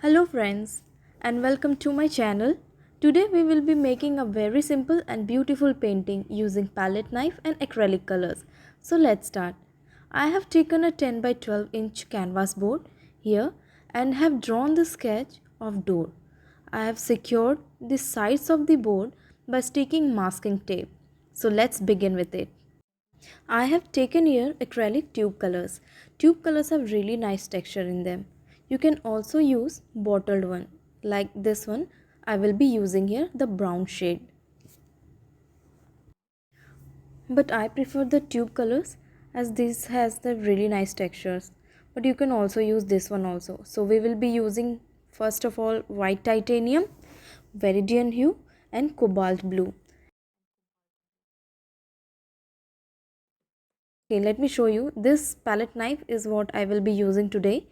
Hello friends and welcome to my channel. Today we will be making a very simple and beautiful painting using palette knife and acrylic colors. So let's start. I have taken a 10 by 12 inch canvas board here and have drawn the sketch of door. I have secured the sides of the board by sticking masking tape. So let's begin with it. I have taken here acrylic tube colors. Tube colors have really nice texture in them. You can also use bottled one like this one. I will be using here the brown shade. But I prefer the tube colors as this has the really nice textures. But you can also use this one also. So we will be using first of all white titanium, viridian hue and cobalt blue. Okay, let me show you. This palette knife is what I will be using today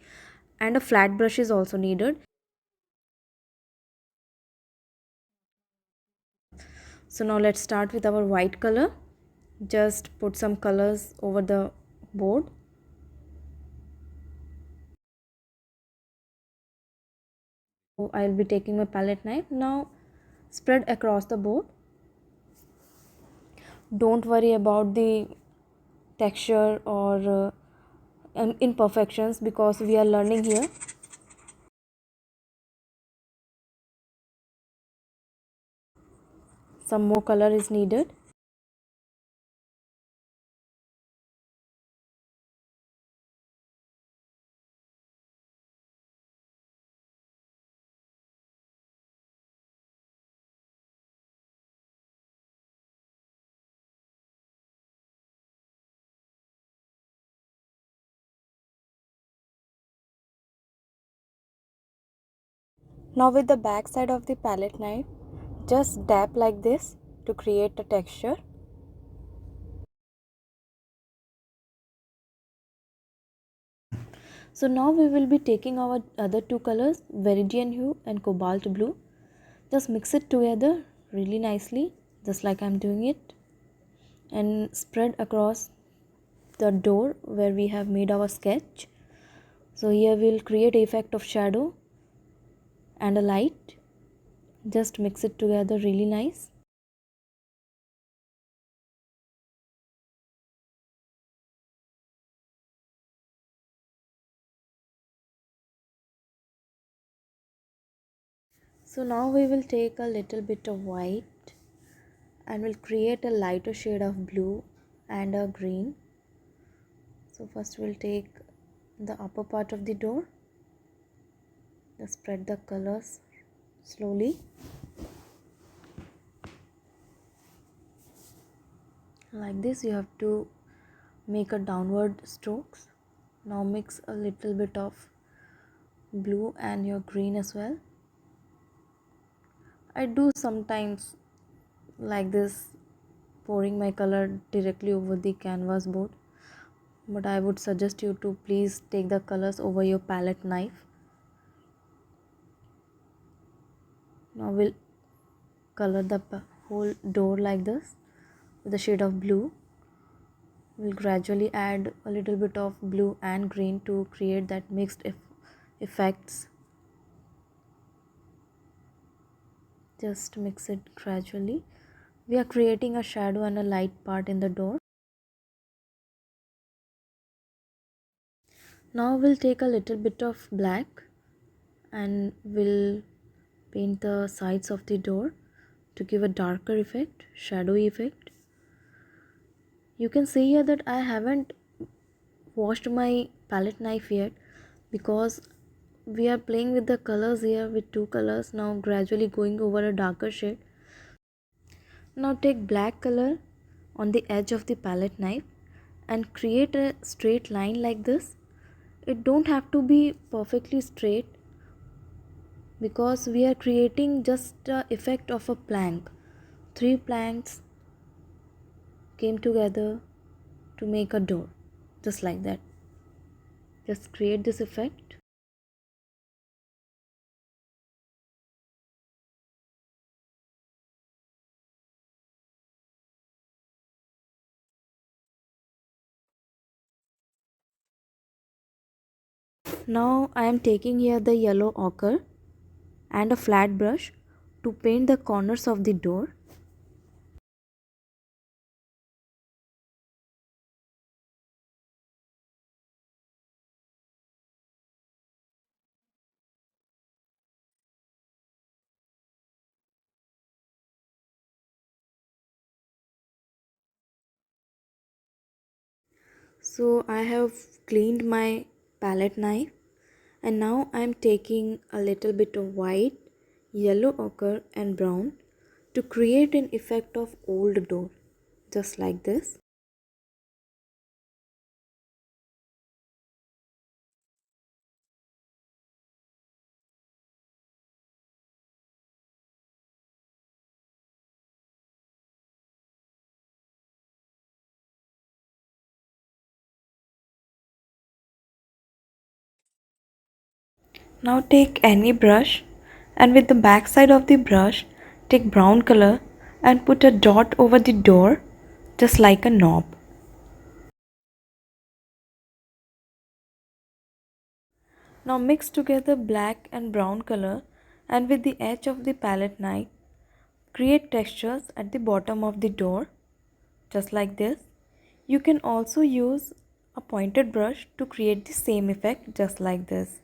and a flat brush is also needed. So now let's start with our white color. Just put some colors over the board. So I'll be taking my palette knife. Now spread across the board. Don't worry about the texture or imperfections because we are learning here. Some more color is needed. Now with the back side of the palette knife, just dab like this to create a texture. So now we will be taking our other two colors, viridian hue and cobalt blue. Just mix it together really nicely, just like I'm doing it, and spread across the door where we have made our sketch. So here we'll create effect of shadow and a light. Just mix it together really nice. So now we will take a little bit of white and we'll create a lighter shade of blue and a green. So first we'll take the upper part of the door. Just spread the colors slowly. Like this you have to make a downward strokes. Now mix a little bit of blue and your green as well. I do sometimes like this, pouring my color directly over the canvas board, but I would suggest you to please take the colors over your palette knife. Now we'll color the whole door like this with the shade of blue. We'll gradually add a little bit of blue and green to create that mixed effects. Just mix it gradually. We are creating a shadow and a light part in the door. Now we'll take a little bit of black and we'll paint the sides of the door to give a darker effect, shadowy effect. You can see here that I haven't washed my palette knife yet because we are playing with the colors here with two colors, now gradually going over a darker shade. Now take black color on the edge of the palette knife and create a straight line like this. It don't have to be perfectly straight because we are creating just the effect of a plank. Three planks came together to make a door, just like that. Just create this effect. Now I am taking here the yellow ochre and a flat brush to paint the corners of the door. So I have cleaned my palette knife, and now I am taking a little bit of white, yellow ochre and brown to create an effect of old door, just like this. Now take any brush, and with the back side of the brush take brown color and put a dot over the door, just like a knob. Now mix together black and brown color, and with the edge of the palette knife create textures at the bottom of the door, just like this. You can also use a pointed brush to create the same effect, just like this.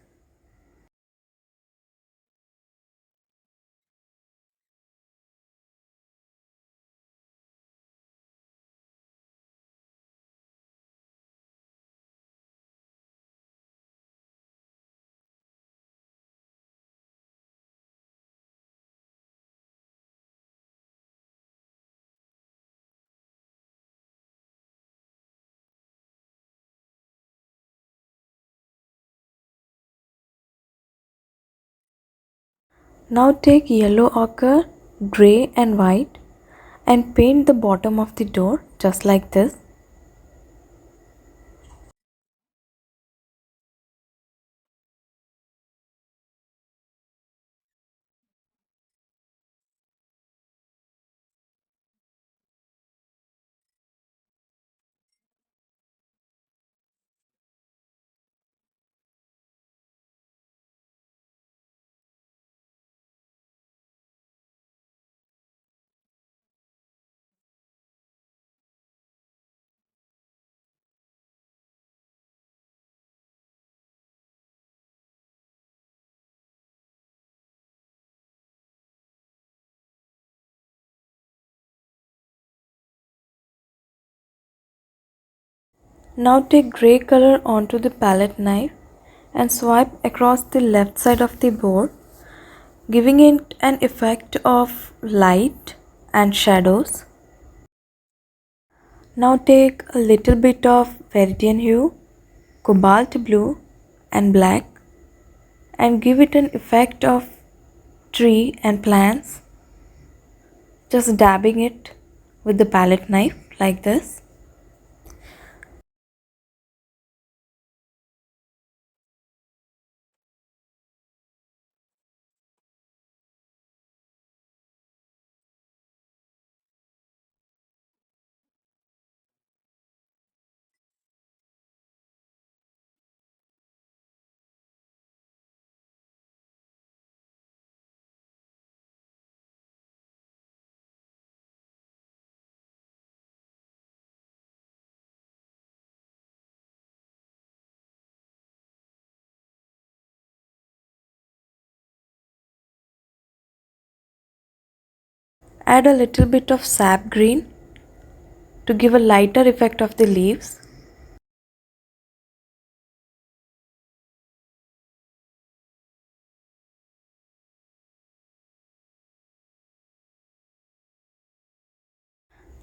Now take yellow ochre, grey and white and paint the bottom of the door, just like this. Now take grey color onto the palette knife and swipe across the left side of the board, giving it an effect of light and shadows. Now take a little bit of Viridian hue, cobalt blue and black and give it an effect of tree and plants, just dabbing it with the palette knife like this. Add a little bit of sap green to give a lighter effect of the leaves.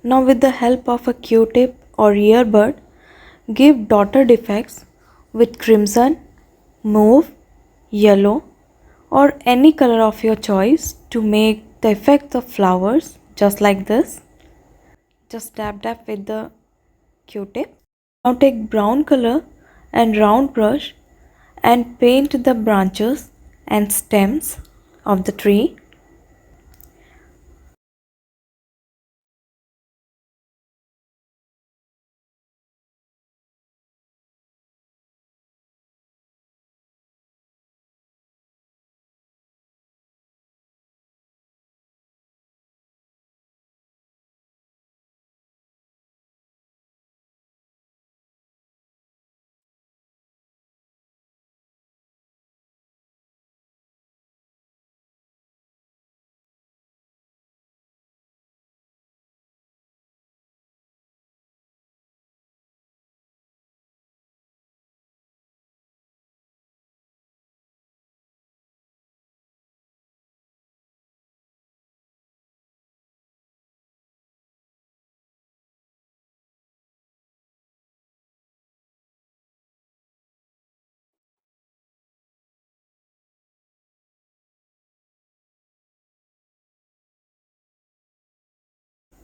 Now with the help of a Q-tip or earbud, give dotted effects with crimson, mauve, yellow or any color of your choice to make the effect of flowers, just like this. Just dab with the Q-tip. Now take brown color and round brush and paint the branches and stems of the tree.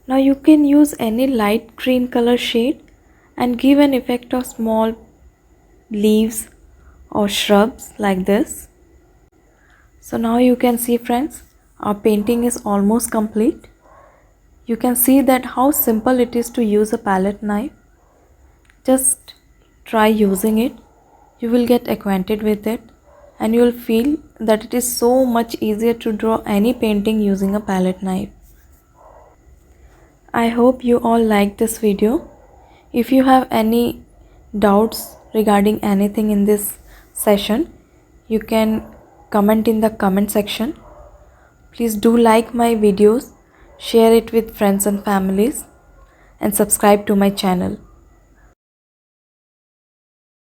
Now you can use any light green color shade and give an effect of small leaves or shrubs like this. So now you can see friends, our painting is almost complete. You can see that how simple it is to use a palette knife. Just try using it. You will get acquainted with it and you will feel that it is so much easier to draw any painting using a palette knife. I hope you all liked this video. If you have any doubts regarding anything in this session, you can comment in the comment section. Please do like my videos, share it with friends and families, and subscribe to my channel.